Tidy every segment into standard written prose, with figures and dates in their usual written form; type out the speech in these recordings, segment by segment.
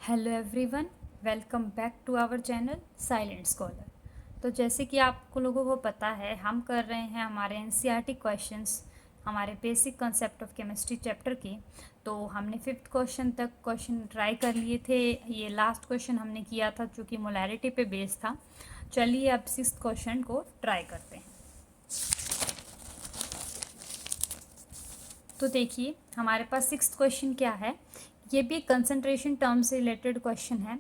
Hello everyone, welcome back to our channel silent scholar. तो जैसे कि आपको लोगों को पता है, हम कर रहे हैं हमारे एनसीईआरटी क्वेश्चंस हमारे basic concept of chemistry chapter के। तो हमने 5th क्वेश्चन तक क्वेश्चन ट्राई कर लिए थे। ये लास्ट क्वेश्चन हमने किया था जो कि मोलैरिटी पे बेस था। चलिए अब 6th क्वेश्चन को ट्राई करते हैं। तो देखिए हमारे पास 6th क्वेश्चन क्या है। ये भी कंसंट्रेशन टर्म से रिलेटेड क्वेश्चन है।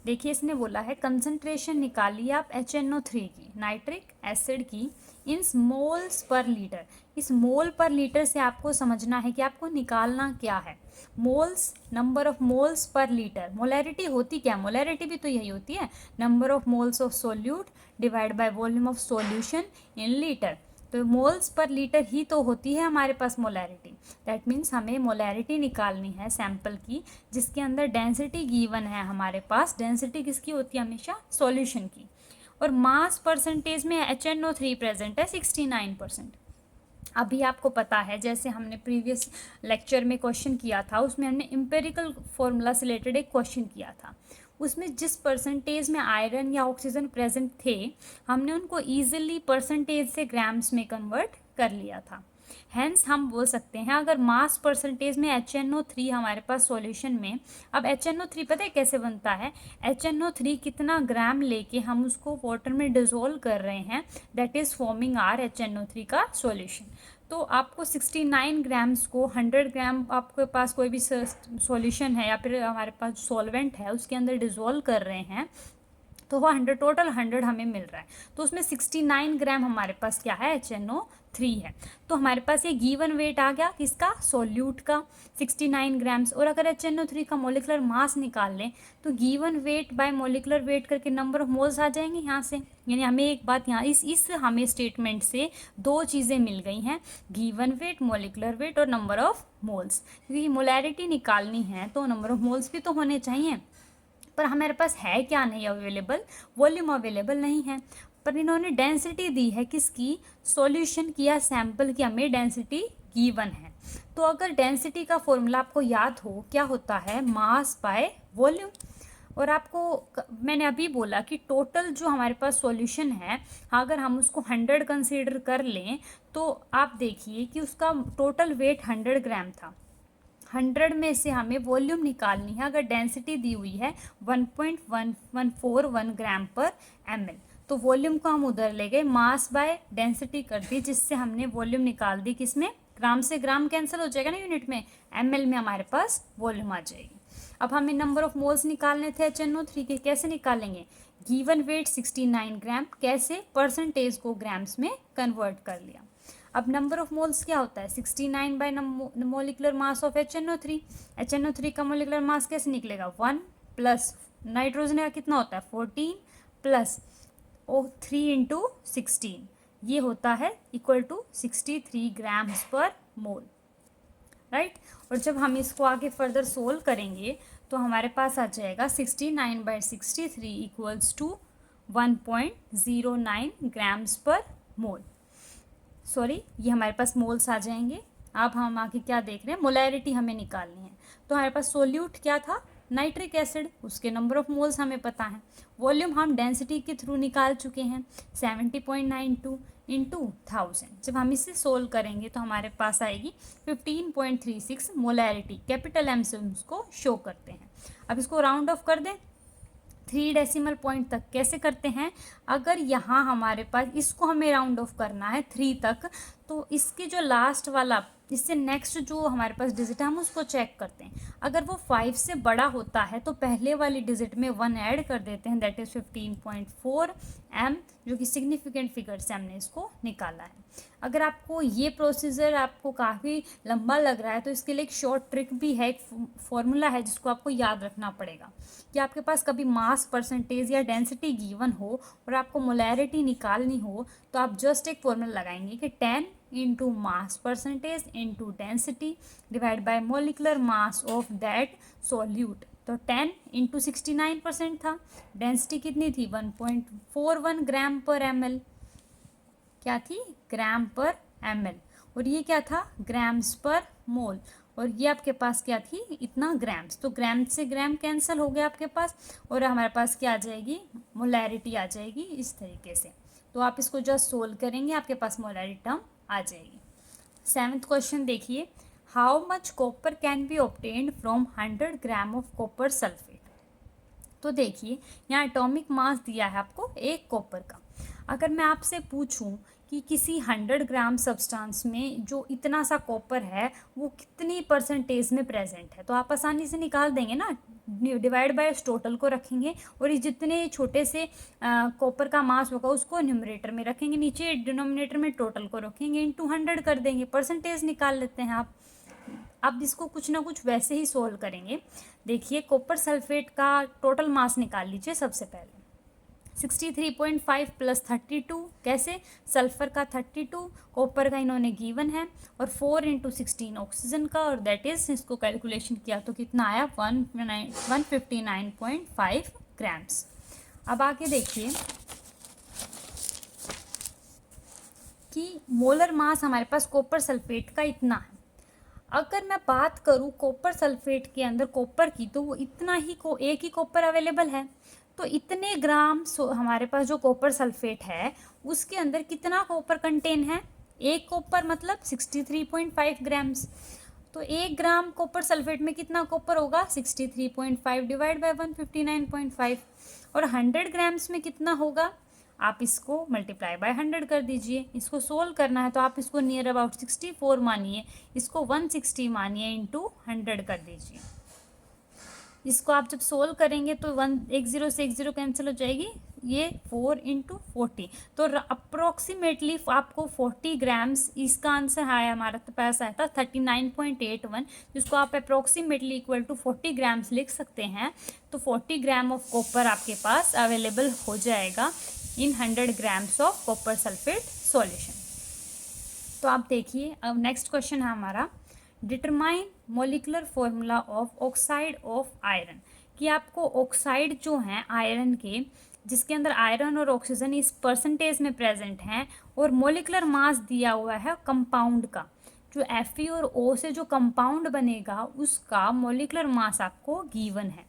देखिए इसने बोला है कंसंट्रेशन निकालिए आप HNO3 की, नाइट्रिक एसिड की, इन मोल्स पर लीटर। इस मोल पर लीटर से आपको समझना है कि आपको निकालना क्या है। Moles, number of moles per litre. Molarity होती क्या? मोलैरिटी भी तो यही होती है, number of moles of solute divide by volume of solution in litre. तो मोल्स पर लीटर ही तो होती है हमारे पास मोलैरिटी। दैट मीन्स हमें मोलैरिटी निकालनी है सैंपल की, जिसके अंदर डेंसिटी गिवन है हमारे पास। डेंसिटी किसकी होती है? हमेशा सॉल्यूशन की। और मास परसेंटेज में HNO3 प्रेजेंट है 69%। अभी आपको पता है, जैसे हमने प्रीवियस लेक्चर में क्वेश्चन किया था, उसमें हमने एम्पेरिकल फॉर्मूला से रिलेटेड एक क्वेश्चन किया था। उसमें जिस परसेंटेज में आयरन या ऑक्सीजन प्रेजेंट थे, हमने उनको ईजिली परसेंटेज से ग्राम्स में कन्वर्ट कर लिया था। हैंस हम बोल सकते हैं, अगर मास परसेंटेज में HNO3 हमारे पास सॉल्यूशन में, अब HNO3 पता है कैसे बनता है? HNO3 कितना ग्राम लेके हम उसको वाटर में डिजोल्व कर रहे हैं, that is forming are HNO3 का सॉल्यूशन। तो आपको 69 ग्राम्स को 100 ग्राम आपके पास कोई भी सॉल्यूशन है या फिर हमारे पास सॉल्वेंट है उसके अंदर डिजोल्व कर रहे हैं, तो वो 100 टोटल 100 हमें मिल रहा है। तो उसमें 69 ग्राम हमारे पास क्या है? HNO3 है। तो हमारे पास ये गिवन वेट आ गया किसका? सॉल्यूट का 69 ग्राम्स। और अगर HNO3 का मोलिकुलर मास निकाल लें तो given weight by molecular weight करके नंबर ऑफ मोल्स आ जाएंगे यहाँ से। यानी हमें एक बात यहाँ इस हमें स्टेटमेंट से दो चीज़ें मिल गई हैं, गिवन वेट, मोलिकुलर वेट और नंबर ऑफ मोल्स। क्योंकि मोलैरिटी निकालनी है तो नंबर ऑफ मोल्स भी तो होने चाहिए, पर हमारे पास है क्या नहीं अवेलेबल? वॉल्यूम अवेलेबल नहीं है। पर इन्होंने डेंसिटी दी है किसकी? सॉल्यूशन किया सैंपल की, हमें डेंसिटी गिवन है। तो अगर डेंसिटी का फॉर्मूला आपको याद हो, क्या होता है? Mass by volume. और आपको मैंने अभी बोला कि टोटल जो हमारे पास सॉल्यूशन है, अगर हम उसको 100 कंसीडर कर लें तो आप देखिए कि उसका टोटल वेट 100 ग्राम था। 100 में से हमें वॉल्यूम निकालनी है। अगर डेंसिटी दी हुई है 1.1141 ग्राम पर ml, तो वॉल्यूम को हम उधर ले गए, मास बाय डेंसिटी कर दी, जिससे हमने वॉल्यूम निकाल दी किसमें? ग्राम से ग्राम कैंसिल हो जाएगा ना यूनिट में, ml में हमारे पास वॉल्यूम आ जाएगी। अब हमें नंबर ऑफ मोल्स निकालने थे HNO3 के। कैसे निकालेंगे? गिवन वेट 69 ग्राम, कैसे? परसेंटेज को ग्राम्स में कन्वर्ट कर लिया। अब नंबर ऑफ मोल्स क्या होता है? 69 bye molecular mass of HNO3। HNO3 का मोलिकुलर मास कैसे निकलेगा? 1 प्लस नाइट्रोजन का कितना होता है? 14 प्लस O3 इंटू 16, ये होता है equal to 63 grams per mole, right. और जब हम इसको आगे फर्दर सोल्व करेंगे तो हमारे पास आ जाएगा 69/63 equals to 1.09 grams per mole. Sorry, ये हमारे पास मोल्स आ जाएंगे। अब हम आगे क्या देख रहे हैं? मोलैरिटी हमें निकालनी है। तो हमारे पास सोल्यूट क्या था? नाइट्रिक एसिड, उसके नंबर ऑफ मोल्स हमें पता है। वॉल्यूम हम डेंसिटी के थ्रू निकाल चुके हैं 70.92 इंटू 1000। जब हम इसे सोल्व करेंगे तो हमारे पास आएगी 15.36 मोलैरिटी। कैपिटल एम से उसको शो करते हैं। अब इसको राउंड ऑफ कर दें 3 डेसिमल पॉइंट तक। कैसे करते हैं? अगर यहाँ हमारे पास इसको हमें राउंड ऑफ करना है 3 तक, तो इसके जो लास्ट वाला, इससे नेक्स्ट जो हमारे पास डिजिट है हम उसको चेक करते हैं। अगर वो 5 से बड़ा होता है तो पहले वाली डिजिट में 1 ऐड कर देते हैं, दैट इज 15.4 m, जो कि सिग्निफिकेंट फिगर से हमने इसको निकाला है। अगर आपको ये प्रोसीजर आपको काफ़ी लंबा लग रहा है तो इसके लिए एक शॉर्ट ट्रिक भी है, एक फॉर्मूला है जिसको आपको याद रखना पड़ेगा। कि आपके पास कभी मास परसेंटेज या डेंसिटी गिवन हो और आपको मोलैरिटी निकालनी हो, तो आप जस्ट एक फॉर्मूला लगाएंगे कि 10 into mass percentage into density divide by molecular mass of that solute. तो 10 इंटू 69% था, डेंसिटी कितनी थी? 1.41 ग्राम पर ml। क्या थी? ग्राम पर ml। और ये क्या था? ग्राम्स पर मोल। और ये आपके पास क्या थी, इतना ग्राम्स। तो ग्राम से ग्राम कैंसिल हो गया आपके पास, और हमारे पास क्या आ जाएगी, मोलैरिटी आ जाएगी इस तरीके से। तो आप इसको जस्ट सोल्व करेंगे, आपके पास मोलैरिटी टर्म आ जाएगी। 7th क्वेश्चन देखिए, how much copper can be obtained from 100 gram of copper sulphate. तो देखिए यहाँ एटॉमिक मास दिया है आपको एक कॉपर का। अगर मैं आपसे पूछूं कि किसी 100 ग्राम सब्सटेंस में जो इतना सा कॉपर है वो कितनी परसेंटेज में प्रेजेंट है, तो आप आसानी से निकाल देंगे ना, डिवाइड बाय टोटल को रखेंगे और ये जितने छोटे से कॉपर का मास होगा उसको न्यूमरेटर में रखेंगे, नीचे डिनोमिनेटर में टोटल को रखेंगे, इंटू 100 कर देंगे, परसेंटेज निकाल लेते हैं आप। अब इसको कुछ ना कुछ वैसे ही सोल्व करेंगे। देखिए कॉपर सल्फेट का टोटल मास निकाल लीजिए सबसे पहले, 63.5 प्लस 32, कैसे, सल्फर का 32, कॉपर का इन्होंने गिवन है, और 4 इंटू 16 ऑक्सीजन का, और दैट इज, इसको कैलकुलेशन किया तो कितना आया, 159.5 ग्राम्स। अब आगे देखिए कि मोलर मास हमारे पास कॉपर सल्फेट का इतना है। अगर मैं बात करूँ कॉपर सल्फेट के अंदर कॉपर की, तो वो इतना ही एक ही कॉपर अवेलेबल है, तो इतने ग्राम हमारे पास जो कॉपर सल्फेट है उसके अंदर कितना कॉपर कंटेन है, एक कॉपर मतलब 63.5 ग्राम्स। तो 1 ग्राम कॉपर सल्फेट में कितना कॉपर होगा, 63.5 डिवाइड बाय 159.5, और 100 ग्राम्स में कितना होगा, आप इसको मल्टीप्लाई बाय 100 कर दीजिए। इसको सोल्व करना है तो आप इसको नियर अबाउट 64 मानिए, इसको 160 मानिए, इंटू 100 कर दीजिए। इसको आप जब सोल्व करेंगे तो 1 0 से 1 0 कैंसिल हो जाएगी, ये 4 इंटू 40, तो अप्रोक्सीमेटली आपको 40 ग्राम्स, इसका आंसर आया हमारा पास आया था 39.81, जिसको आप अप्रोक्सीमेटली इक्वल टू 40 ग्राम्स लिख सकते हैं। तो 40 ग्राम ऑफ कॉपर आपके पास अवेलेबल हो जाएगा इन 100 grams of copper sulphate solution. तो आप देखिए अब नेक्स्ट क्वेश्चन है हमारा, determine molecular formula of oxide of iron, कि आपको ऑक्साइड जो हैं आयरन के, जिसके अंदर आयरन और ऑक्सीजन इस परसेंटेज में प्रेजेंट हैं, और मोलिकुलर मास दिया हुआ है कंपाउंड का, जो Fe और O से जो कंपाउंड बनेगा उसका मोलिकुलर मास आपको गिवन है।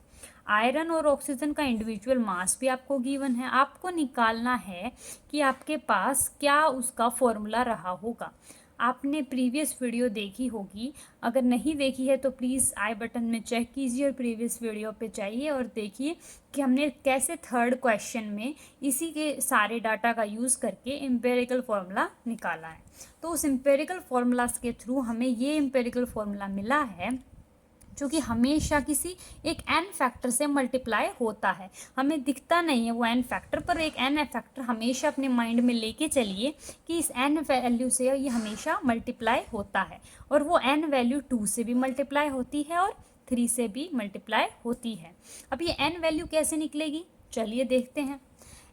आयरन और ऑक्सीजन का इंडिविजुअल मास भी आपको गिवन है। आपको निकालना है कि आपके पास क्या उसका फॉर्मूला रहा होगा। आपने प्रीवियस वीडियो देखी होगी, अगर नहीं देखी है तो प्लीज़ आई बटन में चेक कीजिए और प्रीवियस वीडियो पे जाइए और देखिए कि हमने कैसे थर्ड क्वेश्चन में इसी के सारे डाटा का यूज़ करके एम्पेरिकल फार्मूला निकाला है। तो उस एम्पेरिकल फार्मूलाज के थ्रू हमें ये एम्पेरिकल फार्मूला मिला है, जो कि हमेशा किसी एक n फैक्टर से मल्टीप्लाई होता है। हमें दिखता नहीं है वो n फैक्टर, पर एक n फैक्टर हमेशा अपने माइंड में लेके चलिए कि इस n वैल्यू से ये हमेशा मल्टीप्लाई होता है, और वो n वैल्यू 2 से भी मल्टीप्लाई होती है और 3 से भी मल्टीप्लाई होती है। अब ये n वैल्यू कैसे निकलेगी, चलिए देखते हैं।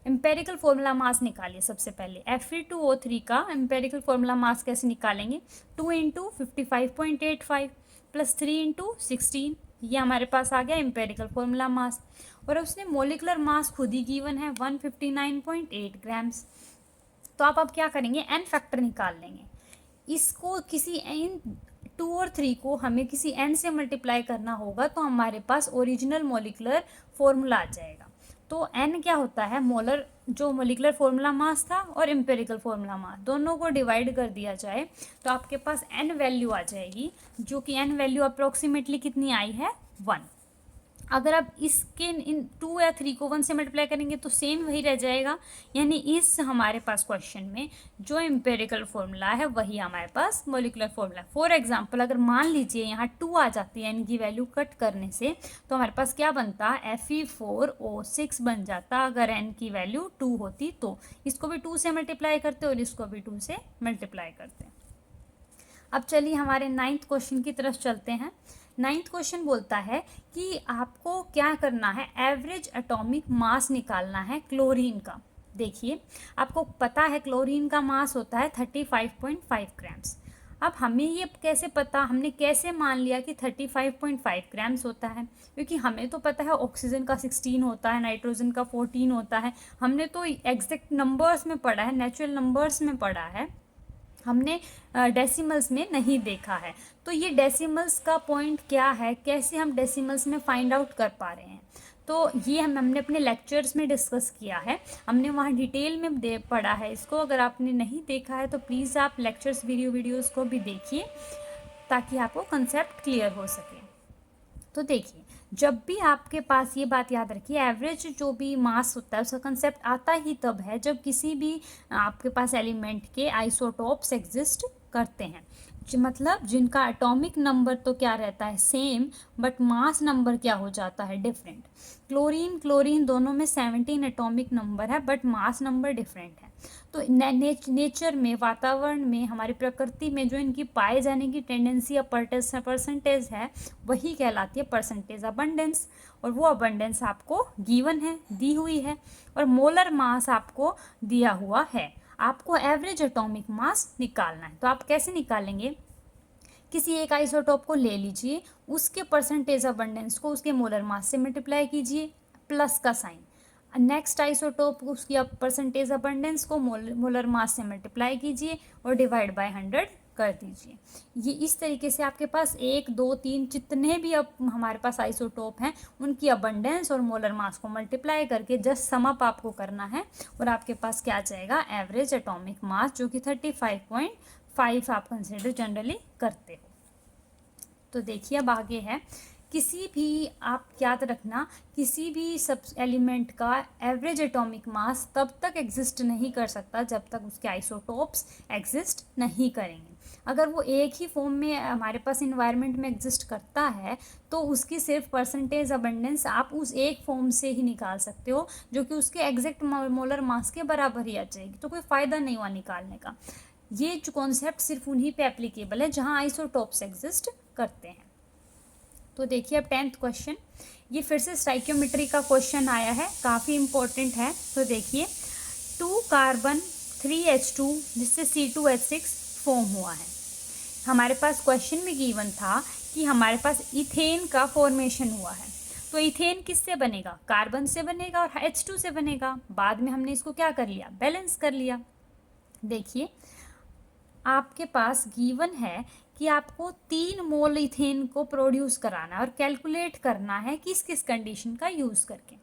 एम्पेरिकल फॉर्मूला मास निकालिए सबसे पहले। Fe2O3 का एम्पेरिकल फॉर्मूला मास कैसे निकालेंगे, 2 इंटू 55.85 प्लस 3 इंटू 16, ये हमारे पास आ गया एम्पेरिकल फॉर्मूला मास। और उसने मोलिकुलर मास खुद ही गिवन है 159.8 ग्राम्स। तो आप अब क्या करेंगे, n फैक्टर निकाल लेंगे। इसको किसी n 2 और 3 को हमें किसी n से मल्टीप्लाई करना होगा, तो हमारे पास ओरिजिनल मोलिकुलर फॉर्मूला आ जाएगा। तो n क्या होता है, मोलर जो मोलिकुलर फॉर्मूला मास था और एम्पेरिकल फॉर्मूला मास, दोनों को डिवाइड कर दिया जाए तो आपके पास n वैल्यू आ जाएगी, जो कि n वैल्यू अप्रोक्सीमेटली कितनी आई है, 1। अगर आप इसके इन 2 या 3 को 1 से मल्टीप्लाई करेंगे तो सेम वही रह जाएगा, यानी इस हमारे पास क्वेश्चन में जो एम्पेरिकल फॉर्मूला है वही हमारे पास मोलिकुलर फॉर्मूला। फॉर एग्जांपल अगर मान लीजिए यहाँ 2 आ जाती है n की वैल्यू कट करने से, तो हमारे पास क्या बनता, Fe4O6 बन जाता अगर n की वैल्यू 2 होती तो। इसको भी 2 से मल्टीप्लाई करते और इसको भी 2 से मल्टीप्लाई करते। अब चलिए हमारे 9th क्वेश्चन की तरफ चलते हैं। 9th क्वेश्चन बोलता है कि आपको क्या करना है, एवरेज एटॉमिक मास निकालना है क्लोरीन का। देखिए आपको पता है क्लोरीन का मास होता है 35.5 ग्राम्स। अब हमें ये कैसे पता, हमने कैसे मान लिया कि 35.5 ग्राम्स होता है, क्योंकि हमें तो पता है ऑक्सीजन का 16 होता है, नाइट्रोजन का 14 होता है। हमने तो एग्जैक्ट नंबर्स में पढ़ा है, नेचुरल नंबर्स में पढ़ा है हमने डेसिमल्स में नहीं देखा है। तो ये डेसिमल्स का पॉइंट क्या है, कैसे हम डेसिमल्स में फाइंड आउट कर पा रहे हैं, तो ये हमने अपने लेक्चर्स में डिस्कस किया है, हमने वहाँ डिटेल में पढ़ा है इसको। अगर आपने नहीं देखा है तो प्लीज़ आप लेक्चर्स वीडियोज़ को भी देखिए ताकि आपको कंसेप्ट क्लियर हो सके। तो देखिए, जब भी आपके पास, ये बात याद रखिए, एवरेज जो भी मास होता है उसका कंसेप्ट आता ही तब है जब किसी भी आपके पास एलिमेंट के आइसोटोप्स एग्जिस्ट करते हैं, मतलब जिनका एटॉमिक नंबर तो क्या रहता है सेम, बट मास नंबर क्या हो जाता है डिफरेंट। क्लोरीन दोनों में 17 एटॉमिक नंबर है बट मास नंबर डिफरेंट है। तो नेचर में, वातावरण में, हमारी प्रकृति में जो इनकी पाए जाने की टेंडेंसी या परसेंटेज है वही कहलाती है परसेंटेज अबंडेंस, और वो अबंडेंस आपको गिवन है, दी हुई है, और मोलर मास आपको दिया हुआ है। आपको एवरेज एटॉमिक मास निकालना है। तो आप कैसे निकालेंगे, किसी एक आइसोटोप को ले लीजिए, उसके परसेंटेज अबंडेंस को उसके मोलर मास से मल्टीप्लाई कीजिए, प्लस का साइन। नेक्स्ट आइसोटोप उसकी परसेंटेज अबंडेंस को मोलर मास से मल्टीप्लाई कीजिए और डिवाइड बाय 100 कर दीजिए। ये इस तरीके से आपके पास 1 2 3 जितने भी अब हमारे पास आइसोटोप हैं उनकी अबंडेंस और मोलर मास को मल्टीप्लाई करके जस्ट सम अप आपको करना है, और आपके पास क्या आ जाएगा, एवरेज एटॉमिक मास, जो कि 35.5 आप कंसिडर जनरली करते हो। तो देखिए अब आगे है, किसी भी, आप याद रखना, किसी भी सब एलिमेंट का एवरेज एटॉमिक मास तब तक एग्जिस्ट नहीं कर सकता जब तक उसके आइसोटोप्स एग्जिस्ट नहीं करेंगे। अगर वो एक ही फॉर्म में हमारे पास इन्वायरमेंट में एग्जिस्ट करता है तो उसकी सिर्फ परसेंटेज अबंडेंस आप उस एक फॉर्म से ही निकाल सकते हो, जो कि उसके एग्जैक्ट मोलर मास के बराबर ही आ जाएगी, तो कोई फ़ायदा नहीं हुआ निकालने का। ये जो कॉन्सेप्ट सिर्फ उन्हीं पे एप्लीकेबल है जहाँ आइसोटोप्स एग्जिस्ट करते हैं। तो देखिए अब 10th क्वेश्चन, ये फिर से स्टाइकियोमेट्री का क्वेश्चन आया है, काफ़ी इंपॉर्टेंट है। तो देखिए 2 कार्बन 3H2 जिससे C2H6 फॉर्म हुआ है। हमारे पास क्वेश्चन में गिवन था कि हमारे पास इथेन का फॉर्मेशन हुआ है। तो इथेन किससे बनेगा, कार्बन से बनेगा और H2 से बनेगा। बाद में हमने इसको क्या कर लिया, बैलेंस कर लिया। देखिए आपके पास गिवन है कि आपको 3 मोल इथेन को प्रोड्यूस कराना है और कैलकुलेट करना है किस किस कंडीशन का यूज़ करके।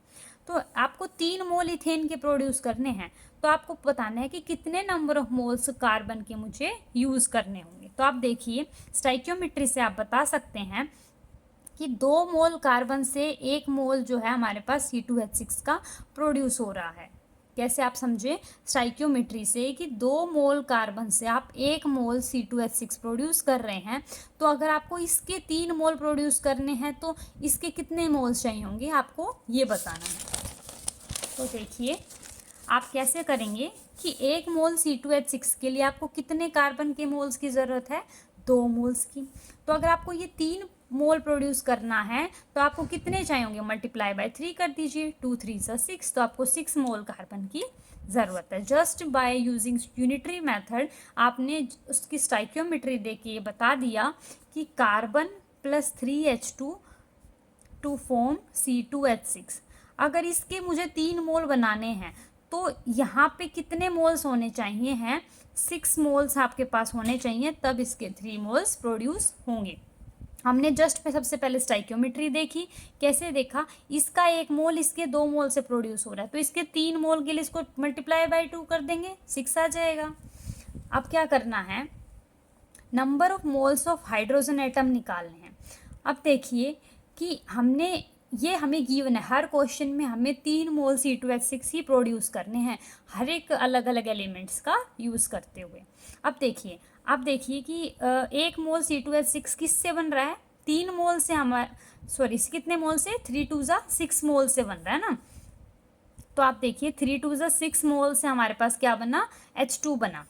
तो आपको 3 मोल इथेन के प्रोड्यूस करने हैं, तो आपको बताना है कि कितने नंबर ऑफ मोल्स कार्बन के मुझे यूज़ करने होंगे। तो आप देखिए स्टाइकियोमेट्री से आप बता सकते हैं कि 2 मोल कार्बन से 1 मोल जो है हमारे पास C2H6 का प्रोड्यूस हो रहा है। कैसे, आप समझे, स्टाइकियोमेट्री से कि 2 मोल कार्बन से आप 1 मोल C2H6 प्रोड्यूस कर रहे हैं, तो अगर आपको इसके 3 मोल प्रोड्यूस करने हैं तो इसके कितने मोल्स चाहिए होंगे, आपको ये बताना है। तो देखिए आप कैसे करेंगे कि 1 मोल C2H6 के लिए आपको कितने कार्बन के मोल्स की ज़रूरत है, 2 मोल्स की। तो अगर आपको ये 3 मोल प्रोड्यूस करना है तो आपको कितने चाहिए होंगे, मल्टीप्लाई बाय 3 कर दीजिए, 2 3 6, तो आपको 6 मोल कार्बन की ज़रूरत है। Just by using unitary method आपने उसकी स्टाइकियोमेट्री दे के ये बता दिया कि carbon plus 3H2 to form C2H6। अगर इसके मुझे 3 मोल बनाने हैं तो यहाँ पे कितने मोल्स होने चाहिए हैं, 6 मोल्स आपके पास होने चाहिए, तब इसके 3 मोल्स प्रोड्यूस होंगे। हमने जस्ट पे सबसे पहले स्टाइकियोमेट्री देखी, कैसे देखा, इसका 1 मोल इसके 2 मोल से प्रोड्यूस हो रहा है, तो इसके 3 मोल के लिए इसको मल्टीप्लाई बाय 2 कर देंगे, 6 आ जाएगा। अब क्या करना है, number of moles of hydrogen atom निकालने हैं। अब देखिए कि हमें गिवन है, हर क्वेश्चन में हमें 3 मोल C2H6 ही प्रोड्यूस करने हैं, हर एक अलग अलग एलिमेंट्स का यूज़ करते हुए। अब देखिए कि 1 मोल C2H6 किससे बन रहा है, 3 मोल से, कितने मोल से, 3 2 6 मोल से बन रहा है ना। तो आप देखिए 3 2 6 मोल से हमारे पास क्या बना, H2 बना।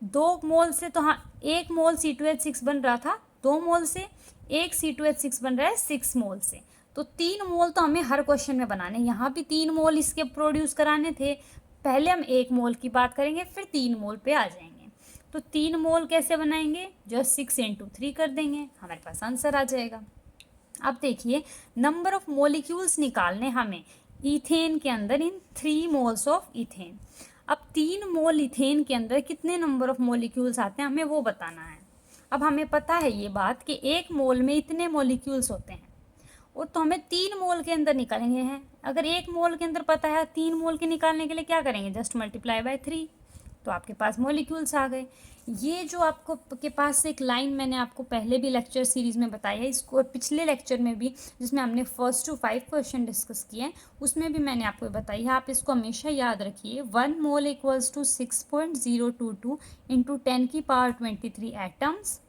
2 मोल से, तो हाँ 1 मोल C2H6 बन रहा था, 2 मोल से, 1 C2H6 बन रहा है 6 मोल से। तो 3 मोल तो हमें हर क्वेश्चन में बनाने, यहाँ भी 3 मोल इसके प्रोड्यूस कराने थे। पहले हम 1 मोल की बात करेंगे फिर 3 मोल पे आ जाएंगे। तो 3 मोल कैसे बनाएंगे, जस्ट 6 × 3 कर देंगे, हमारे पास आंसर आ जाएगा। अब देखिए नंबर ऑफ मोलिक्यूल्स निकालने हमें इथेन के अंदर इन 3 मोल्स ऑफ इथेन। अब 3 मोल इथेन के अंदर कितने नंबर ऑफ मॉलिक्यूल्स आते हैं हमें वो बताना है। अब हमें पता है ये बात कि 1 मोल में इतने मॉलिक्यूल्स होते हैं, और तो हमें 3 मोल के अंदर निकालेंगे हैं। अगर 1 मोल के अंदर पता है, 3 मोल के निकालने के लिए क्या करेंगे, जस्ट मल्टीप्लाई बाय 3, तो आपके पास मॉलिक्यूल्स आ गए। ये जो आपको के पास एक लाइन मैंने आपको पहले भी लेक्चर सीरीज में बताया है, इसको पिछले लेक्चर में भी जिसमें हमने 1 to 5 क्वेश्चन डिस्कस किए हैं, उसमें भी मैंने आपको बताई है। आप इसको हमेशा याद रखिए, 1 मोल इक्वल्स टू 6.022 इंटू 10⁻23 एटम्स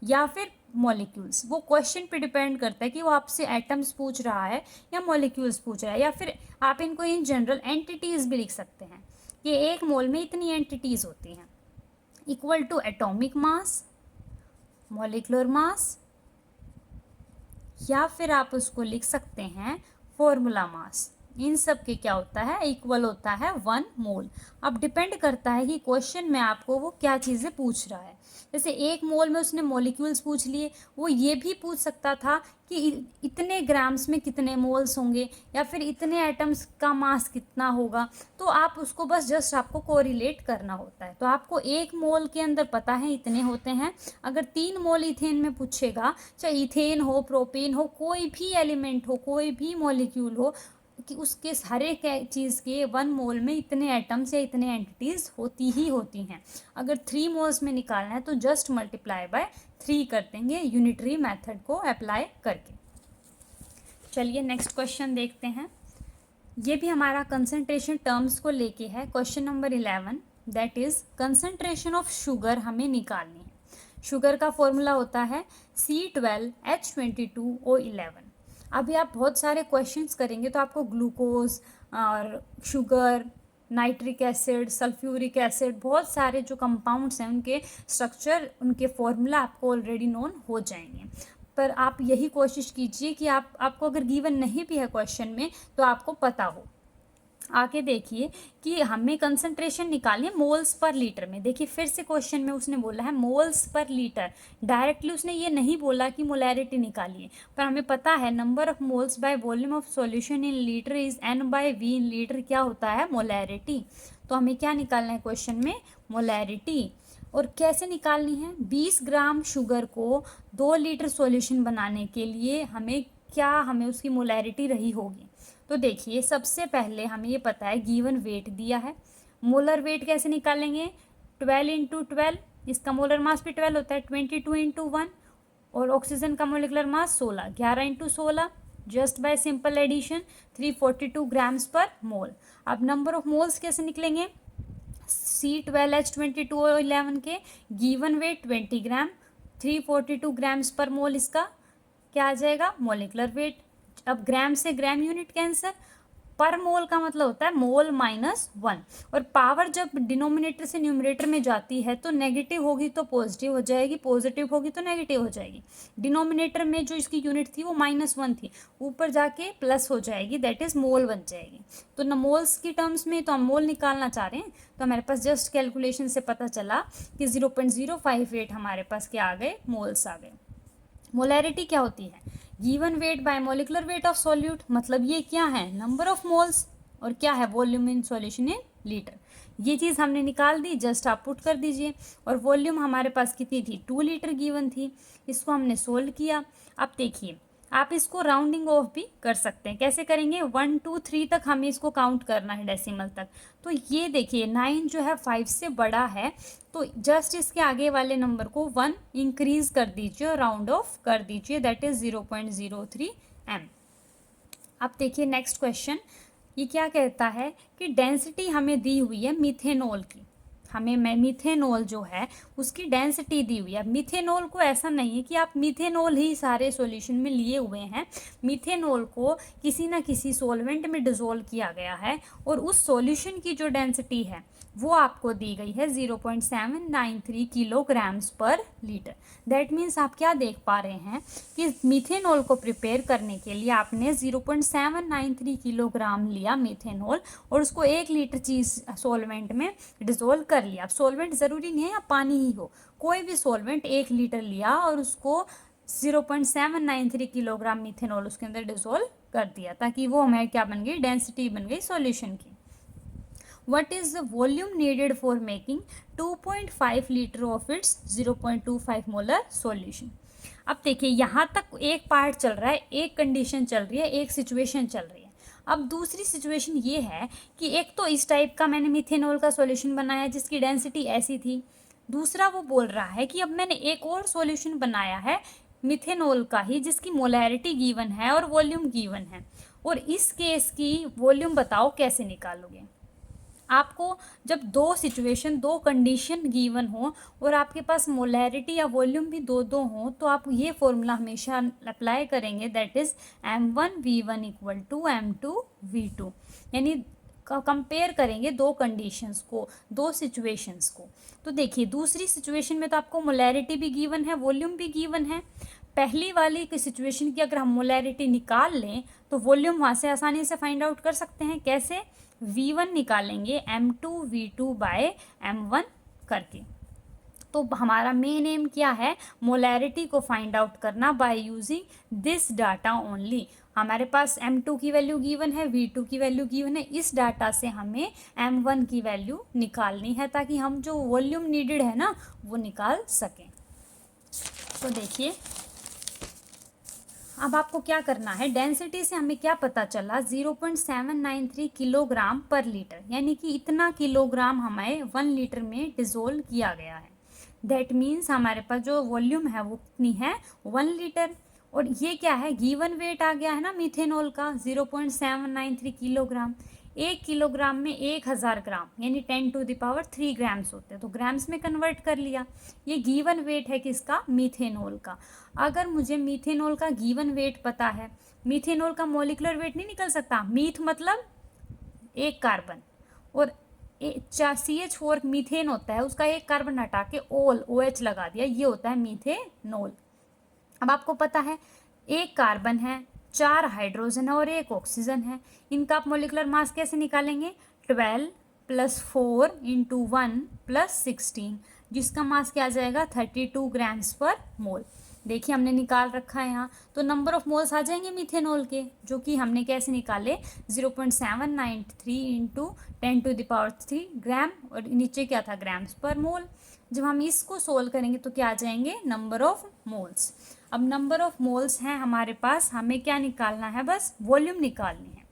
या फिर मॉलिक्यूल्स। वो क्वेश्चन पे डिपेंड करता है कि वो आपसे एटम्स पूछ रहा है या मॉलिक्यूल्स पूछ रहा है, या फिर आप इनको इन जनरल एंटिटीज़ भी लिख सकते हैं कि 1 मोल में इतनी एंटिटीज़ होती हैं। Equal to atomic mass, molecular mass, या फिर आप उसको लिख सकते हैं फॉर्मूला मास। इन सब के क्या होता है, इक्वल होता है 1 मोल। अब डिपेंड करता है कि क्वेश्चन में आपको वो क्या चीज़ें पूछ रहा है। जैसे 1 मोल में उसने मॉलिक्यूल्स पूछ लिए, वो ये भी पूछ सकता था कि इतने ग्राम्स में कितने मोल्स होंगे, या फिर इतने एटम्स का मास कितना होगा। तो आप उसको बस जस्ट आपको कोरिलेट करना होता है। तो आपको 1 मोल के अंदर पता है इतने होते हैं। अगर 3 मोल इथेन में पूछेगा, चाहे इथेन हो, प्रोपेन हो, कोई भी एलिमेंट हो, कोई भी मॉलिक्यूल हो, कि उसके हर एक चीज़ के 1 मोल में इतने एटम्स या इतने एंटिटीज़ होती ही होती हैं। अगर 3 मोल्स में निकालना है तो जस्ट मल्टीप्लाई बाय 3 कर देंगे, यूनिटरी मेथड को अप्लाई करके। चलिए नेक्स्ट क्वेश्चन देखते हैं। ये भी हमारा कंसंट्रेशन टर्म्स को लेके है। Question number 11, that is concentration of sugar हमें निकालनी है। शुगर का फॉर्मूला होता है C12H22O11। अभी आप बहुत सारे क्वेश्चंस करेंगे तो आपको ग्लूकोज और sugar, nitric acid, sulphuric acid, बहुत सारे जो कंपाउंड्स हैं उनके स्ट्रक्चर, उनके फॉर्मूला आपको ऑलरेडी नोन हो जाएंगे। पर आप यही कोशिश कीजिए कि आपको अगर गिवन नहीं भी है क्वेश्चन में तो आपको पता हो। आगे देखिए कि हमें कंसंट्रेशन निकालिए मोल्स पर लीटर में। देखिए फिर से क्वेश्चन में उसने बोला है मोल्स पर लीटर, डायरेक्टली उसने ये नहीं बोला कि मोलैरिटी निकालिए। पर हमें पता है number of moles by volume of solution in litre is N/V in litre क्या होता है, मोलैरिटी। तो हमें क्या निकालना है क्वेश्चन में, मोलैरिटी। और कैसे निकालनी है, 20 ग्राम शुगर को 2 लीटर सॉल्यूशन बनाने के लिए हमें उसकी मोलैरिटी रही होगी। तो देखिए सबसे पहले हमें ये पता है गिवन वेट दिया है। मोलर वेट कैसे निकालेंगे, 12 इंटू 12, इसका मोलर मास भी 12 होता है, 22 इंटू 1, और ऑक्सीजन का molecular mass 16, 11 into 16, just by simple addition 342 grams per mole. अब नंबर ऑफ मोल्स कैसे निकलेंगे, C12H22O11 के गिवन वेट 20 ग्राम, 342 ग्राम्स पर मोल इसका क्या आ जाएगा, मोलिकुलर वेट। अब ग्राम से ग्राम यूनिट कैंसर, पर मोल का मतलब होता है मोल -1, और पावर जब डिनोमिनेटर से न्यूमरेटर में जाती है तो नेगेटिव होगी तो पॉजिटिव हो जाएगी, पॉजिटिव होगी तो नेगेटिव हो जाएगी। डिनोमिनेटर में जो इसकी यूनिट थी वो -1 थी, ऊपर जाके प्लस हो जाएगी, दैट इज मोल बन जाएगी। तो न मोल्स की टर्म्स में तो हम मोल निकालना चाह रहे हैं, तो हमारे पास जस्ट कैलकुलेशन से पता चला कि 0.058 हमारे पास क्या आ गए, मोल्स आ गए। मोलैरिटी क्या होती है, given weight by molecular weight of solute, मतलब ये क्या है, नंबर ऑफ मोल्स, और क्या है, volume in solution in litre. ये चीज़ हमने निकाल दी, जस्ट आप पुट कर दीजिए। और वॉल्यूम हमारे पास कितनी थी, 2 लीटर गिवन थी, इसको हमने सोल्व किया। अब देखिए आप इसको राउंडिंग ऑफ भी कर सकते हैं। कैसे करेंगे, 1 2 3 तक हमें इसको काउंट करना है डेसिमल तक। तो ये देखिए 9 जो है 5 से बड़ा है, तो जस्ट इसके आगे वाले नंबर को 1 इंक्रीज कर दीजिए और राउंड ऑफ कर दीजिए, दैट इज 0.03 m। अब देखिए नेक्स्ट क्वेश्चन, ये क्या कहता है कि डेंसिटी हमें दी हुई है मिथेनॉल की, हमें मिथेनॉल जो है उसकी डेंसिटी दी हुई है। मिथेनॉल को ऐसा नहीं है कि आप मिथेनॉल ही सारे सॉल्यूशन में लिए हुए हैं, मिथेनॉल को किसी ना किसी सॉल्वेंट में डिसॉल्व किया गया है, और उस सॉल्यूशन की जो डेंसिटी है वो आपको दी गई है 0.793 किलोग्राम्स पर लीटर। दैट मीन्स आप क्या देख पा रहे हैं कि मिथेनॉल को प्रिपेयर करने के लिए आपने 0.793 किलोग्राम लिया मिथेनॉल, और उसको 1 लीटर चीज सॉल्वेंट में डिसॉल्व कर लिया। अब सॉल्वेंट ज़रूरी नहीं है या पानी ही हो, कोई भी सॉल्वेंट 1 लीटर लिया और उसको 0.793 किलोग्राम मिथेनॉल उसके अंदर डिसॉल्व कर दिया, ताकि वो हमें क्या बन गई, डेंसिटी बन गई सॉल्यूशन की। What is the volume needed for making 2.5 litre of its 0.25 molar solution. अब देखिए यहाँ तक एक पार्ट चल रहा है, एक कंडीशन चल रही है, एक सिचुएशन चल रही है। अब दूसरी सिचुएशन ये है कि एक तो इस टाइप का मैंने मिथेनॉल का सॉल्यूशन बनाया जिसकी डेंसिटी ऐसी थी, दूसरा वो बोल रहा है कि अब मैंने एक और सॉल्यूशन बनाया है मिथेनॉल का ही जिसकी मोलैरिटी गिवन है और वॉल्यूम गिवन है, और इस केस की वॉल्यूम बताओ कैसे निकालोगे। आपको जब दो सिचुएशन, दो कंडीशन गिवन हो और आपके पास मोलैरिटी या वॉल्यूम भी दो दो हो, तो आप ये फॉर्मूला हमेशा अप्लाई करेंगे, that is M1V1 equal to M2V2, यानी कंपेयर करेंगे दो कंडीशंस को, दो सिचुएशंस को। तो देखिए दूसरी सिचुएशन में तो आपको मोलैरिटी भी गिवन है, वॉल्यूम भी गिवन है। पहली वाली की सिचुएशन की अगर हम मोलैरिटी निकाल लें तो वॉल्यूम वहाँ से आसानी से फाइंड आउट कर सकते हैं। कैसे? V1 निकालेंगे M2V2 बाय M1 करके। तो हमारा मेन एम क्या है? मोलैरिटी को फाइंड आउट करना by using this data only. हमारे पास M2 की वैल्यू गिवन है, V2 की वैल्यू गिवन है, इस डाटा से हमें M1 की वैल्यू निकालनी है ताकि हम जो वॉल्यूम नीडेड है ना वो निकाल सकें। तो देखिए अब आपको क्या करना है, डेंसिटी से हमें क्या पता चला, 0.793 किलोग्राम पर लीटर, यानी कि इतना किलोग्राम हमें 1 लीटर में डिजोल्व किया गया है। दैट मीन्स हमारे पास जो वॉल्यूम है वो कितनी है, 1 लीटर। और ये क्या है, गिवन वेट आ गया है ना मिथेनॉल का 0.793 किलोग्राम। 1 किलोग्राम में 1000 ग्राम यानी 10⁻³ ग्राम्स होते हैं, तो ग्राम्स में कन्वर्ट कर लिया। ये गिवन वेट है किसका, मीथेनॉल का। अगर मुझे मीथेनॉल का गिवन वेट पता है, मीथेनॉल का मॉलिक्यूलर वेट नहीं निकल सकता, मीथ मतलब एक कार्बन, और CH4 मीथेन होता है, उसका एक कार्बन हटा के ओल OH लगा दिया, ये होता है मीथेनॉल। अब आपको पता है एक कार्बन है, 4 हाइड्रोजन है और 1 ऑक्सीजन है, इनका आप मोलिकुलर मास कैसे निकालेंगे, 12 + 4 × 1 + 16, जिसका मास क्या आ जाएगा 32 ग्राम्स पर मोल। देखिए हमने निकाल रखा है यहाँ, तो नंबर ऑफ मोल्स आ जाएंगे मिथेनॉल के, जो कि हमने कैसे निकाले 0.793 × 10⁻³ ग्राम, और नीचे क्या था ग्राम्स पर मोल। जब हम इसको सोल्व करेंगे तो क्या आ जाएंगे, नंबर ऑफ मोल्स। अब नंबर ऑफ मोल्स हैं हमारे पास, हमें क्या निकालना है, बस वॉल्यूम निकालनी है।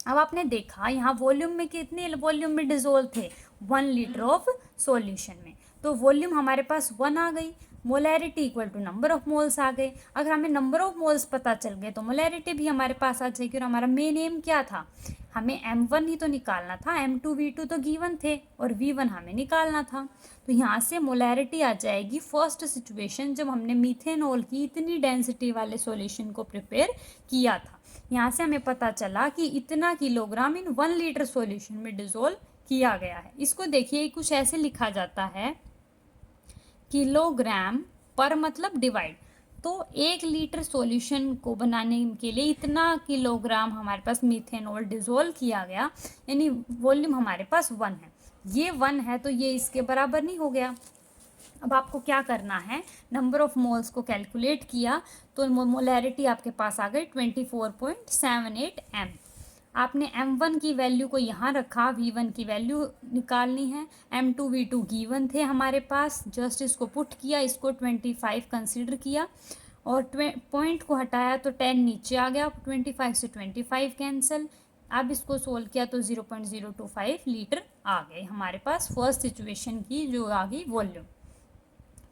अब आपने देखा यहाँ वॉल्यूम में कितने वॉल्यूम में डिजोल्व थे, 1 लीटर ऑफ सॉल्यूशन में, तो वॉल्यूम हमारे पास 1 आ गई, molarity equal to number of moles आ गए। अगर हमें नंबर ऑफ मोल्स पता चल गए तो मोलैरिटी भी हमारे पास आ जाएगी। और हमारा मेन एम क्या था, हमें M1 ही तो निकालना था, M2V2 तो गिवन थे और V1 हमें निकालना था। तो यहाँ से मोलैरिटी आ जाएगी फर्स्ट सिचुएशन जब हमने मीथेनॉल की इतनी डेंसिटी वाले सॉल्यूशन को प्रिपेयर किया था। यहाँ से हमें पता चला कि इतना किलोग्राम इन 1 लीटर सॉल्यूशन में डिजोल्व किया गया है। इसको देखिए कुछ ऐसे लिखा जाता है, किलोग्राम पर मतलब डिवाइड, तो 1 लीटर सॉल्यूशन को बनाने के लिए इतना किलोग्राम हमारे पास मिथेनॉल डिजोल्व किया गया, यानी वॉल्यूम हमारे पास 1 है। ये 1 है तो ये इसके बराबर नहीं हो गया। अब आपको क्या करना है, नंबर ऑफ मोल्स को कैलकुलेट किया तो मोलैरिटी आपके पास आ गई 24.78 M। आपने M1 की वैल्यू को यहाँ रखा, V1 की वैल्यू निकालनी है, M2 V2 गिवन थे हमारे पास, जस्ट इसको पुट किया, इसको 25 कंसिडर किया और पॉइंट को हटाया तो 10 नीचे आ गया, 25 से 25 कैंसिल। अब इसको सोल्व किया तो 0.025 लीटर आ गए हमारे पास फर्स्ट सिचुएशन की जो आ गई वॉल्यूम।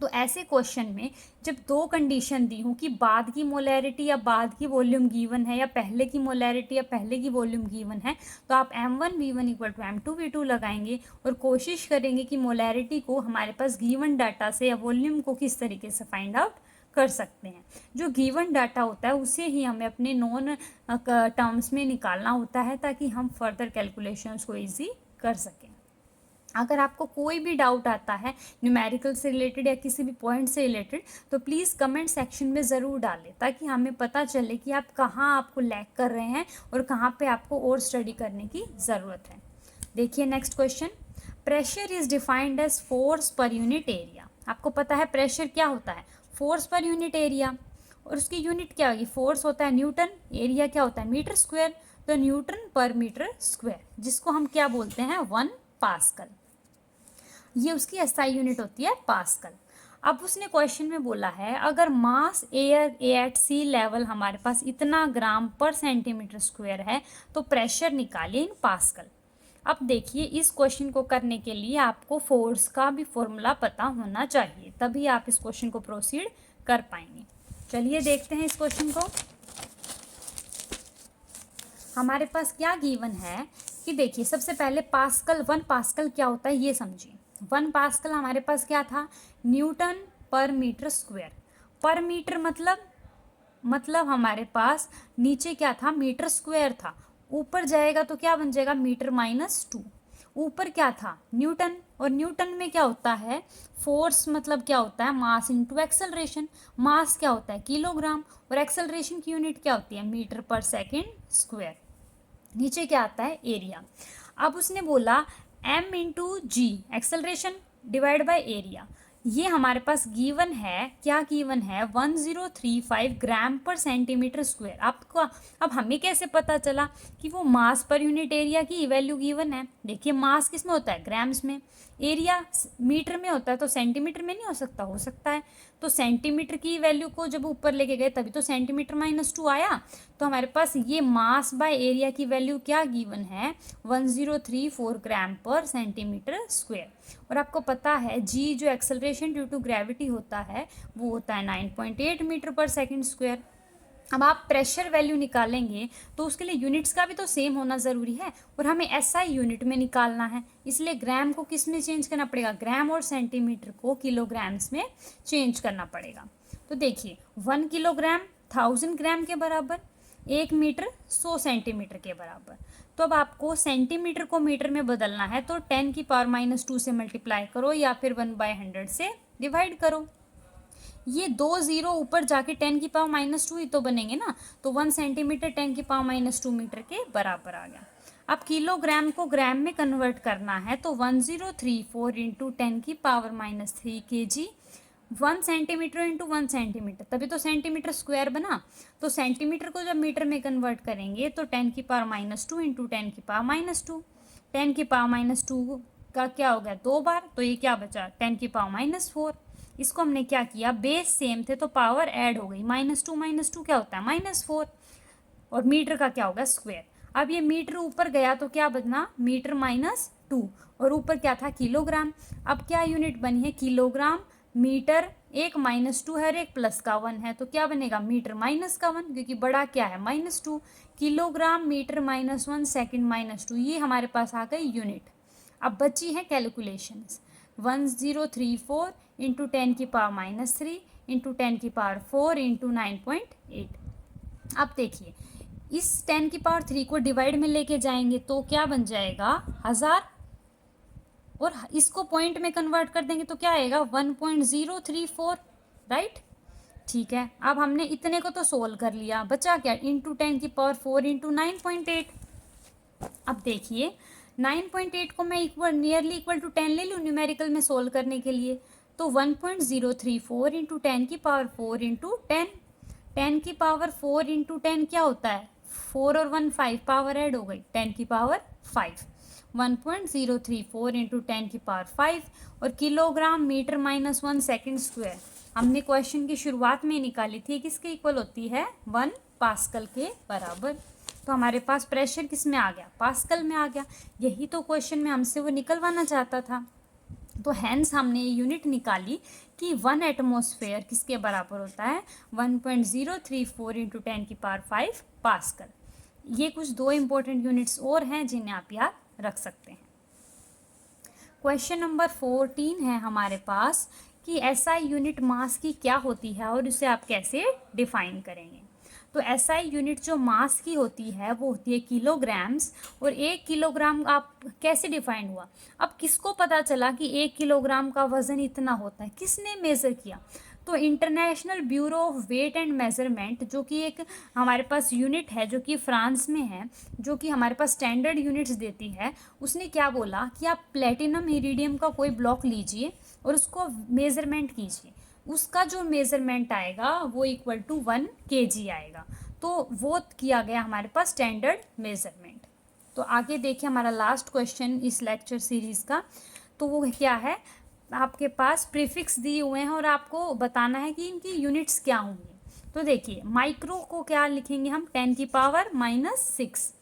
तो ऐसे क्वेश्चन में जब दो कंडीशन दी हूँ कि बाद की मोलैरिटी या बाद की वॉल्यूम गिवन है या पहले की मोलैरिटी या पहले की वॉल्यूम गिवन है, तो आप M1V1 इक्वल टू M2V2 लगाएंगे और कोशिश करेंगे कि मोलैरिटी को हमारे पास गिवन डाटा से या वॉल्यूम को किस तरीके से फाइंड आउट कर सकते हैं। जो गिवन डाटा होता है उसे ही हमें अपने नॉन टर्म्स में निकालना होता है ताकि हम फर्दर कैलकुलेशंस को ईजी कर सकें। अगर आपको कोई भी डाउट आता है न्यूमेरिकल से रिलेटेड या किसी भी पॉइंट से रिलेटेड, तो प्लीज़ कमेंट सेक्शन में ज़रूर डालें ताकि हमें पता चले कि आप कहाँ आपको लैग कर रहे हैं और कहाँ पे आपको और स्टडी करने की ज़रूरत है। देखिए next question, pressure is defined as force per unit area. आपको पता है प्रेशर क्या होता है, फोर्स पर यूनिट एरिया, और उसकी यूनिट क्या होगी, फोर्स होता है न्यूटन, एरिया क्या होता है मीटर स्क्वायर। तो न्यूटन पर मीटर स्क्वायर, जिसको हम क्या बोलते हैं 1 पास्कल। ये उसकी एसआई यूनिट होती है पास्कल। अब उसने क्वेश्चन में बोला है अगर mass air at sea level हमारे पास इतना ग्राम पर सेंटीमीटर स्क्वायर है तो प्रेशर निकालिए इन पास्कल। अब देखिए इस क्वेश्चन को करने के लिए आपको फोर्स का भी फॉर्मूला पता होना चाहिए, तभी आप इस क्वेश्चन को प्रोसीड कर पाएंगे। चलिए देखते हैं इस क्वेश्चन को। हमारे पास क्या गिवन है कि देखिए सबसे पहले पास्कल 1 पास्कल क्या होता है ये समझिए। 1 पास्कल हमारे पास क्या था, न्यूटन पर मीटर स्क्वायर। पर मीटर मतलब हमारे पास नीचे क्या था, मीटर स्क्वायर था, ऊपर जाएगा तो क्या बन जाएगा मीटर -2। ऊपर क्या था न्यूटन, और न्यूटन में क्या होता है फोर्स, मतलब क्या होता है मास इनटू एक्सेलरेशन। मास क्या होता है किलोग्राम, और एक्सेलरेशन की यूनिट क्या होती है मीटर पर सेकेंड स्क्वायर। नीचे क्या आता है एरिया। अब उसने बोला m into G acceleration divide by area. ये हमारे पास गिवन है, क्या गिवन है 1035 ग्राम पर सेंटीमीटर स्क्वायर। आपको अब हमें कैसे पता चला कि वो मास पर यूनिट एरिया की वैल्यू गिवन है। देखिए मास किस में होता है ग्राम्स में, एरिया मीटर में होता है, तो सेंटीमीटर में नहीं हो सकता है। तो सेंटीमीटर की वैल्यू को जब ऊपर लेके गए तभी तो सेंटीमीटर -2 आया। तो हमारे पास ये मास बाय एरिया की वैल्यू क्या गिवन है 1034 ग्राम पर सेंटीमीटर स्क्वायर। और आपको पता है जी जो एक्सेलरेशन ड्यू टू ग्रेविटी होता है वो होता है 9.8 मीटर पर सेकेंड स्क्वायर। अब आप प्रेशर वैल्यू निकालेंगे तो उसके लिए यूनिट्स का भी तो सेम होना ज़रूरी है, और हमें एसआई यूनिट में निकालना है, इसलिए ग्राम को किस में चेंज करना पड़ेगा, ग्राम, और सेंटीमीटर को किलोग्राम्स में चेंज करना पड़ेगा। तो देखिए 1 किलोग्राम 1000 ग्राम के बराबर, 1 मीटर 100 सेंटीमीटर के बराबर। तो अब आपको सेंटीमीटर को मीटर में बदलना है तो 10⁻² से मल्टीप्लाई करो या फिर 1/100 से डिवाइड करो। ये 2 जीरो ऊपर जाके 10⁻² ही तो बनेंगे ना, तो 1 सेंटीमीटर 10⁻² मीटर के बराबर आ गया। अब किलोग्राम को ग्राम में कन्वर्ट करना है तो 1034 into 10⁻³ kg, 1 centimetre into 1 centimetre, तभी तो सेंटीमीटर स्क्वायर बना। तो सेंटीमीटर को जब मीटर में कन्वर्ट करेंगे तो 10⁻² इंटू 10⁻², 10⁻² का क्या हो गया 2 बार, तो ये क्या बचा 10⁻⁻4। इसको हमने क्या किया, बेस सेम थे तो पावर ऐड हो गई, -2 क्या होता है -4, और मीटर का क्या होगा स्क्वायर। अब ये मीटर ऊपर गया तो क्या बना मीटर -2, और ऊपर क्या था किलोग्राम। अब क्या यूनिट बनी है किलोग्राम मीटर, एक -2 है और एक +1 है, तो क्या बनेगा मीटर -1, क्योंकि बड़ा क्या है -2। किलोग्राम मीटर -1 सेकेंड -2, ये हमारे पास आ गई यूनिट। अब बची है कैलकुलेशंस, 1034 इंटू 10⁻³ इंटू 10⁻4 इंटू 9.8। अब देखिए इस 10⁻³ को डिवाइड में लेके जाएंगे तो क्या बन जाएगा 1000, और इसको पॉइंट में कन्वर्ट कर देंगे तो क्या आएगा 1.034, राइट। ठीक है, अब हमने इतने को तो सोल्व कर लिया, बचा क्या इंटू 10⁻4 इंटू 9.8। अब देखिए 9.8 को मैं नियरली इक्वल टू 10 ले लूँ न्यूमेरिकल में सोल्व करने के लिए, तो 1.034 इंटू 10⁻4 इंटू 10, 10⁻4 इंटू 10 क्या होता है 4 और 1 5, पावर ऐड हो गई 10⁻5, 1.034 इंटू 10⁻5, और किलोग्राम मीटर -1 सेकेंड स्क्वायर हमने क्वेश्चन की शुरुआत में निकाली थी, किसके इक्वल होती है 1 पास्कल के बराबर। तो हमारे पास प्रेशर किस में आ गया पास्कल में आ गया, यही तो क्वेश्चन में हमसे वो निकलवाना चाहता था। तो हैंस हमने ये यूनिट निकाली कि 1 एटमॉस्फेयर किसके बराबर होता है 1.034 इंटू 10⁵ पास्कल। ये कुछ 2 इंपॉर्टेंट यूनिट्स और हैं जिन्हें आप याद रख सकते हैं। क्वेश्चन नंबर 14 है हमारे पास कि एसआई यूनिट मास की क्या होती है और इसे आप कैसे डिफाइन करेंगे। तो एसआई यूनिट जो मास की होती है वो होती है किलोग्राम्स, और 1 किलोग्राम आप कैसे डिफाइन हुआ, अब किसको पता चला कि 1 किलोग्राम का वजन इतना होता है, किसने मेज़र किया, तो international bureau of weight and measurement जो कि एक हमारे पास यूनिट है जो कि फ्रांस में है, जो कि हमारे पास स्टैंडर्ड यूनिट्स देती है, उसने क्या बोला कि आप प्लेटिनम इरिडियम का कोई ब्लॉक लीजिए और उसको मेजरमेंट कीजिए, उसका जो मेजरमेंट आएगा वो इक्वल टू 1 kg आएगा। तो वो किया गया हमारे पास स्टैंडर्ड मेजरमेंट। तो आगे देखिए हमारा लास्ट क्वेश्चन इस लेक्चर सीरीज़ का, तो वो क्या है, आपके पास प्रीफिक्स दिए हुए हैं और आपको बताना है कि इनकी यूनिट्स क्या होंगी। तो देखिए माइक्रो को क्या लिखेंगे हम, 10⁻⁻⁶,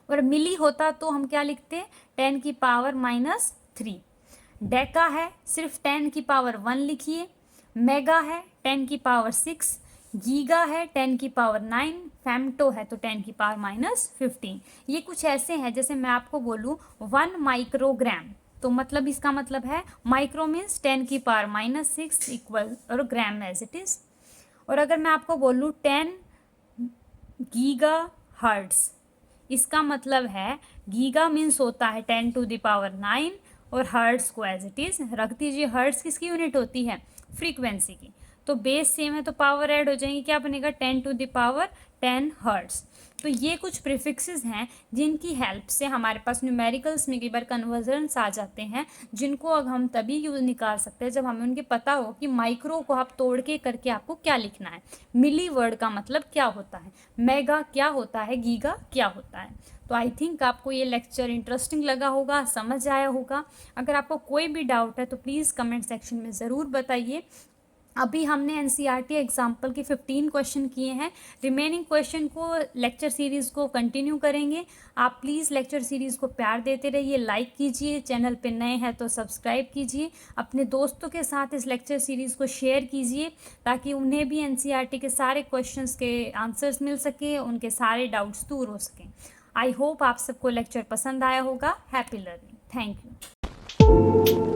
और मिली होता तो हम क्या लिखते, 10⁻⁻3। डेका है सिर्फ 10⁻1 लिखिए, मेगा है 10⁻6, गीगा है 10⁻9, फेम्टो है तो 10⁻⁻15। ये कुछ ऐसे हैं, जैसे मैं आपको बोलूँ 1 माइक्रोग्राम, तो मतलब इसका मतलब है माइक्रो मीन्स 10⁻⁻6 इक्वल और ग्राम एज इट इज। और अगर मैं आपको बोलूँ 10 गीगा हर्ट्स, इसका मतलब है गीगा मीन्स होता है 10⁻9 और हर्ट्स को एज इट इज रख दीजिए। हर्ट्स किसकी यूनिट होती है, फ्रीक्वेंसी की। तो बेस सेम है तो पावर ऐड हो जाएंगी, क्या बनेगा 10⁻10 हर्ट्स। तो ये कुछ प्रीफिक्सेस हैं जिनकी हेल्प से हमारे पास न्यूमेरिकल्स में कई बार कन्वर्जन्स आ जाते हैं, जिनको अब हम तभी यूज निकाल सकते हैं जब हमें उनके पता हो कि माइक्रो को आप तोड़ के करके आपको क्या लिखना है, मिली वर्ड का मतलब क्या होता है, मेगा क्या होता है, गीगा क्या होता है। तो आई थिंक आपको ये लेक्चर इंटरेस्टिंग लगा होगा, समझ आया होगा। अगर आपको कोई भी डाउट है तो प्लीज़ कमेंट सेक्शन में ज़रूर बताइए। अभी हमने एनसीईआरटी एग्जाम्पल के 15 क्वेश्चन किए हैं, रिमेनिंग क्वेश्चन को लेक्चर सीरीज़ को कंटिन्यू करेंगे। आप प्लीज़ लेक्चर सीरीज़ को प्यार देते रहिए, लाइक कीजिए, चैनल पे नए हैं तो सब्सक्राइब कीजिए, अपने दोस्तों के साथ इस लेक्चर सीरीज़ को शेयर कीजिए ताकि उन्हें भी एनसीईआरटी के सारे क्वेश्चंस के आंसर्स मिल सके, उनके सारे डाउट्स दूर हो सकें। आई होप आप सबको लेक्चर पसंद आया होगा। Happy learning, thank you.